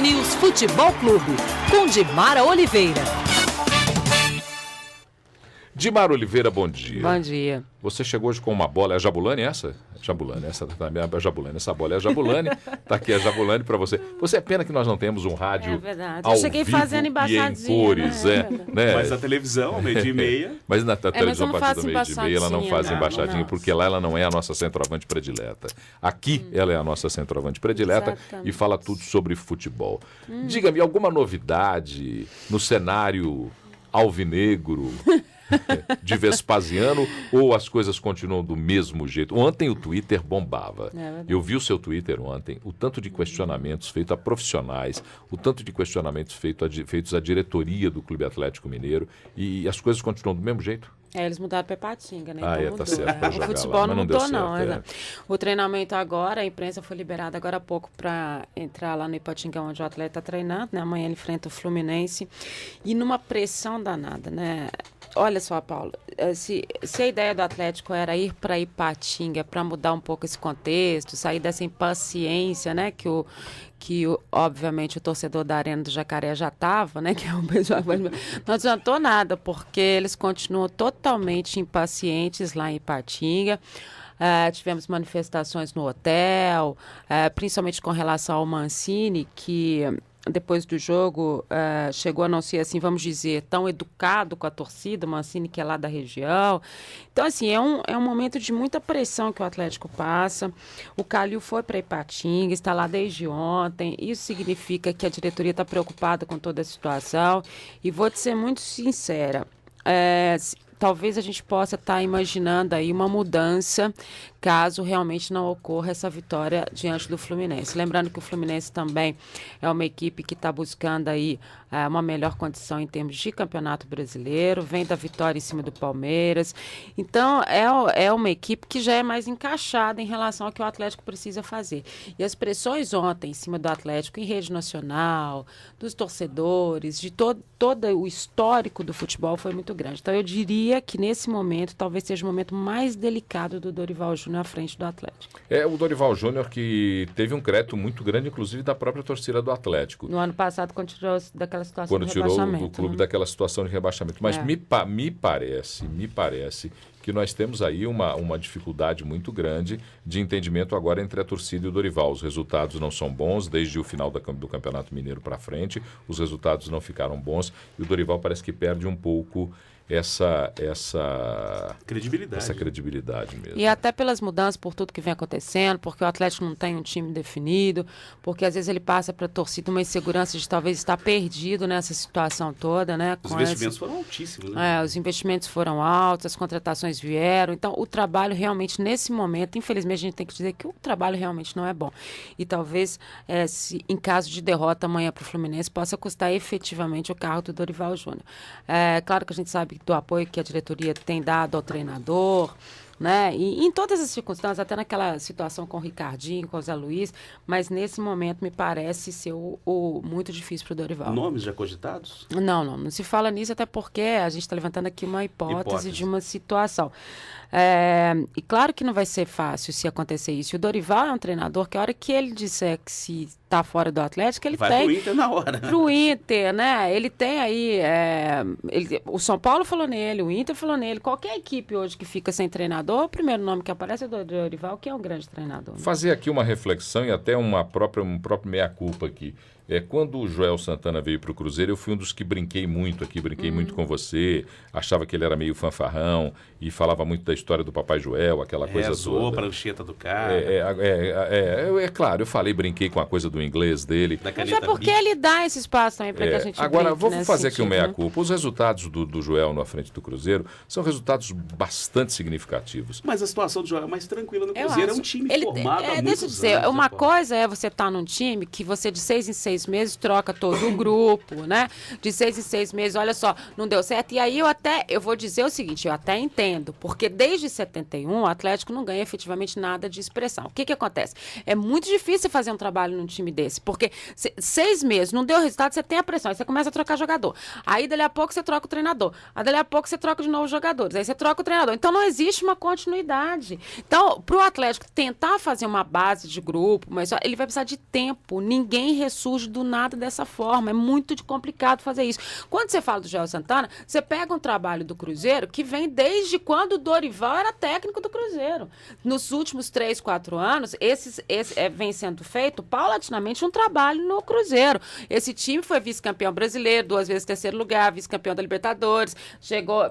News Futebol Clube, com Dimara Oliveira. Dimara Oliveira, bom dia. Bom dia. Você chegou hoje com uma bola, é a Jabulani essa? Jabulani, essa também é a Jabulani, essa bola é a Jabulani. Tá aqui a Jabulani para você. Você é pena que nós não temos um rádio ao Eu cheguei vivo fazendo e em embaixadinha, cores, né? Mas a televisão, 12h30. Mas na televisão, mas a partir do 12h30, ela não faz embaixadinha, não. porque lá ela não é a nossa centroavante predileta. Aqui ela é a nossa centroavante predileta. Exatamente. E fala tudo sobre futebol. Diga-me, alguma novidade no cenário alvinegro de Vespasiano, ou as coisas continuam do mesmo jeito? Ontem o Twitter bombava. Eu vi o seu Twitter ontem, o tanto de questionamentos feitos a profissionais, o tanto de questionamentos feitos à diretoria do Clube Atlético Mineiro, e as coisas continuam do mesmo jeito? Eles mudaram para Ipatinga, né? Ah, Então tá mudou. certo, pra jogar O futebol lá, não mas não mudou, deu não. certo, O treinamento agora, a imprensa foi liberada agora há pouco para entrar lá no Ipatinga, onde o atleta está treinando, né? Amanhã ele enfrenta o Fluminense. E numa pressão danada, né? Olha só, Paulo, se a ideia do Atlético era ir para Ipatinga para mudar um pouco esse contexto, sair dessa impaciência, né, obviamente o torcedor da Arena do Jacaré já estava, né, que é um pessoal, não adiantou nada, porque eles continuam totalmente impacientes lá em Ipatinga. Tivemos manifestações no hotel, principalmente com relação ao Mancini, que depois do jogo chegou a não ser, assim, vamos dizer, tão educado com a torcida, Mancini, que é lá da região. Então, assim, é um momento de muita pressão que o Atlético passa. O Calil foi para Ipatinga, está lá desde ontem. Isso significa que a diretoria está preocupada com toda a situação. E vou te ser muito sincera, talvez a gente possa estar imaginando aí uma mudança caso realmente não ocorra essa vitória diante do Fluminense. Lembrando que o Fluminense também é uma equipe que está buscando aí uma melhor condição em termos de campeonato brasileiro, vem da vitória em cima do Palmeiras. Então, é uma equipe que já é mais encaixada em relação ao que o Atlético precisa fazer. E as pressões ontem em cima do Atlético, em rede nacional, dos torcedores, de todo o histórico do futebol foi muito grande. Então, eu diria que nesse momento, talvez seja o momento mais delicado do Dorival Júnior à frente do Atlético. É o Dorival Júnior que teve um crédito muito grande, inclusive da própria torcida do Atlético. No ano passado, quando tirou daquela situação quando de tirou rebaixamento. do clube daquela situação de rebaixamento. Mas me parece que nós temos aí uma dificuldade muito grande de entendimento agora entre a torcida e o Dorival. Os resultados não são bons desde o final do Campeonato Mineiro para frente, os resultados não ficaram bons e o Dorival parece que perde um pouco essa credibilidade mesmo. E até pelas mudanças, por tudo que vem acontecendo, porque o Atlético não tem um time definido, porque às vezes ele passa para a torcida uma insegurança de talvez estar perdido nessa situação toda, né? Os investimentos foram altíssimos, né? Os investimentos foram altos, as contratações vieram, então o trabalho realmente nesse momento, infelizmente a gente tem que dizer que o trabalho realmente não é bom. E talvez, se em caso de derrota amanhã para o Fluminense, possa custar efetivamente o cargo do Dorival Júnior. Claro que a gente sabe do apoio que a diretoria tem dado ao treinador, né? E em todas as circunstâncias, até naquela situação com o Ricardinho, com o Zé Luiz, mas nesse momento me parece ser muito difícil para o Dorival. Nomes já cogitados? Não se fala nisso, até porque a gente está levantando aqui uma hipótese de uma situação. E claro que não vai ser fácil se acontecer isso. O Dorival é um treinador que a hora que ele disser que se está fora do Atlético, ele vai tem... Vai pro Inter na hora. Pro Inter, né? Ele tem aí... o São Paulo falou nele, o Inter falou nele. Qualquer equipe hoje que fica sem treinador, o primeiro nome que aparece é do Dorival, que é um grande treinador. Né? Fazer aqui uma reflexão e até um próprio meia-culpa aqui. Quando o Joel Santana veio para o Cruzeiro, eu fui um dos que brinquei muito com você, achava que ele era meio fanfarrão e falava muito da história do Papai Joel, aquela coisa toda. Zoou a prancheta do cara. Claro, eu brinquei com a coisa do inglês dele. Mas é porque ele dá esse espaço também para que a gente Agora, brinque, vamos fazer aqui sentido, um meia-culpa. Os resultados do Joel na frente do Cruzeiro são resultados bastante significativos. Mas a situação do Joel é mais tranquila no Cruzeiro, é um time formado há muitos deixa eu dizer, anos. Uma coisa é você estar num time que você de 6 em 6 meses troca todo o grupo, né? De 6 em 6 meses, olha só, não deu certo. E aí eu vou dizer o seguinte, eu até entendo, porque desde 71 o Atlético não ganha efetivamente nada de expressão. O que acontece? É muito difícil fazer um trabalho num time time desse, porque 6 meses, não deu resultado, você tem a pressão, aí você começa a trocar jogador. Aí, dali a pouco, você troca o treinador. Aí, dali a pouco, você troca de novo os jogadores. Aí, você troca o treinador. Então, não existe uma continuidade. Então, para o Atlético tentar fazer uma base de grupo, mas ele vai precisar de tempo. Ninguém ressurge do nada dessa forma. É muito complicado fazer isso. Quando você fala do Joel Santana, você pega um trabalho do Cruzeiro que vem desde quando o Dorival era técnico do Cruzeiro. Nos últimos 3, 4 anos, vem sendo feito paulatinamente um trabalho no Cruzeiro. Esse time foi vice-campeão brasileiro, 2 vezes terceiro lugar, vice-campeão da Libertadores,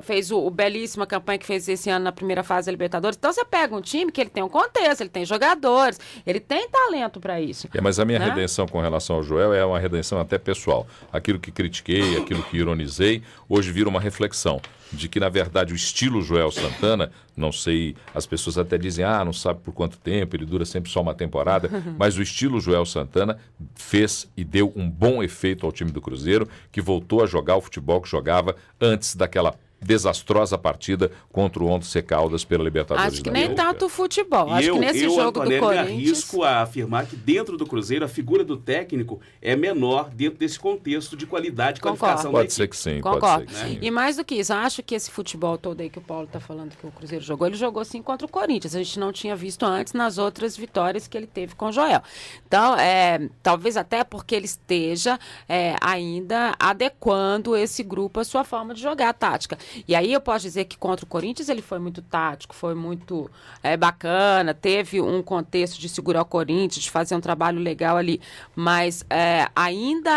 fez o belíssima campanha que fez esse ano na primeira fase da Libertadores. Então você pega um time que ele tem um contexto, ele tem jogadores, ele tem talento para isso. Mas a minha redenção com relação ao Joel é uma redenção até pessoal. Aquilo que critiquei, aquilo que ironizei, hoje vira uma reflexão de que, na verdade, o estilo Joel Santana, não sei, as pessoas até dizem, não sabe por quanto tempo, ele dura sempre só uma temporada, mas o estilo Joel Santana fez e deu um bom efeito ao time do Cruzeiro, que voltou a jogar o futebol que jogava antes daquela desastrosa partida contra o Once Caldas pela Libertadores. Acho que nem tanto o futebol. Acho que nesse jogo do Corinthians... Eu arrisco a afirmar que dentro do Cruzeiro a figura do técnico é menor dentro desse contexto de qualidade e qualificação da equipe. Pode ser que sim. Concordo. Pode ser que sim. E mais do que isso, acho que esse futebol todo aí que o Paulo está falando que o Cruzeiro jogou, ele jogou sim contra o Corinthians. A gente não tinha visto antes nas outras vitórias que ele teve com o Joel. Então, talvez até porque ele esteja ainda adequando esse grupo à sua forma de jogar, a tática. E aí eu posso dizer que contra o Corinthians ele foi muito tático, foi muito bacana, teve um contexto de segurar o Corinthians, de fazer um trabalho legal ali, mas ainda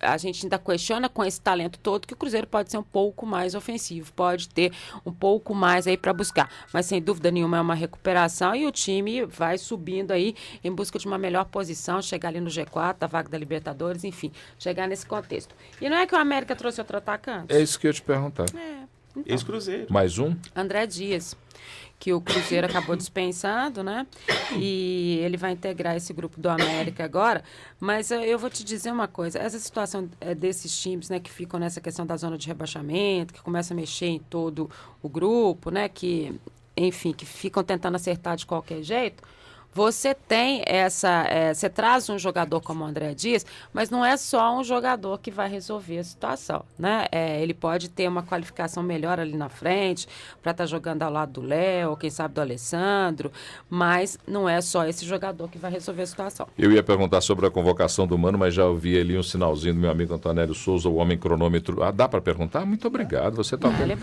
a gente ainda questiona com esse talento todo que o Cruzeiro pode ser um pouco mais ofensivo, pode ter um pouco mais aí para buscar, mas sem dúvida nenhuma é uma recuperação e o time vai subindo aí em busca de uma melhor posição, chegar ali no G4, a vaga da Libertadores, enfim, chegar nesse contexto. E não é que o América trouxe outro atacante? É isso que eu ia te perguntar. Então, ex-Cruzeiro. Mais um? André Dias, que o Cruzeiro acabou dispensando, né? E ele vai integrar esse grupo do América agora. Mas eu vou te dizer uma coisa, essa situação desses times, né, que ficam nessa questão da zona de rebaixamento, que começa a mexer em todo o grupo, né, que, enfim, que ficam tentando acertar de qualquer jeito. Você tem você traz um jogador como o André Dias, mas não é só um jogador que vai resolver a situação, né? Ele pode ter uma qualificação melhor ali na frente, para estar jogando ao lado do Léo, ou quem sabe do Alessandro, mas não é só esse jogador que vai resolver a situação. Eu ia perguntar sobre a convocação do Mano, mas já ouvi ali um sinalzinho do meu amigo Antonélio Souza, o homem cronômetro. Dá para perguntar? Muito obrigado, você está bem.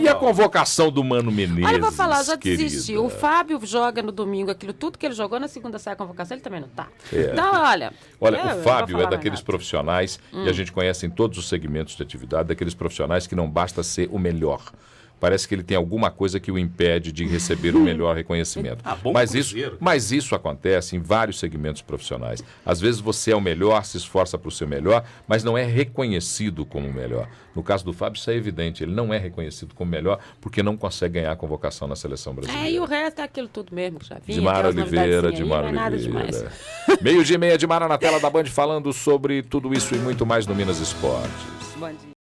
E a convocação do Mano Menezes? Olha, eu vou falar, já desistiu. O Fábio joga no domingo aquilo tudo que ele jogou, na segunda sai a convocação, ele também não tá. Então, olha... o Fábio é daqueles profissionais que a gente conhece em todos os segmentos de atividade, daqueles profissionais que não basta ser o melhor. Parece que ele tem alguma coisa que o impede de receber o melhor reconhecimento. Mas isso acontece em vários segmentos profissionais. Às vezes você é o melhor, se esforça para o seu melhor, mas não é reconhecido como o melhor. No caso do Fábio, isso é evidente. Ele não é reconhecido como melhor porque não consegue ganhar a convocação na seleção brasileira. E o resto é aquilo tudo mesmo que já vinha. Dimara Oliveira. Nada demais. 12:30, Dimara na tela da Band falando sobre tudo isso e muito mais no Minas Esportes. Bom dia.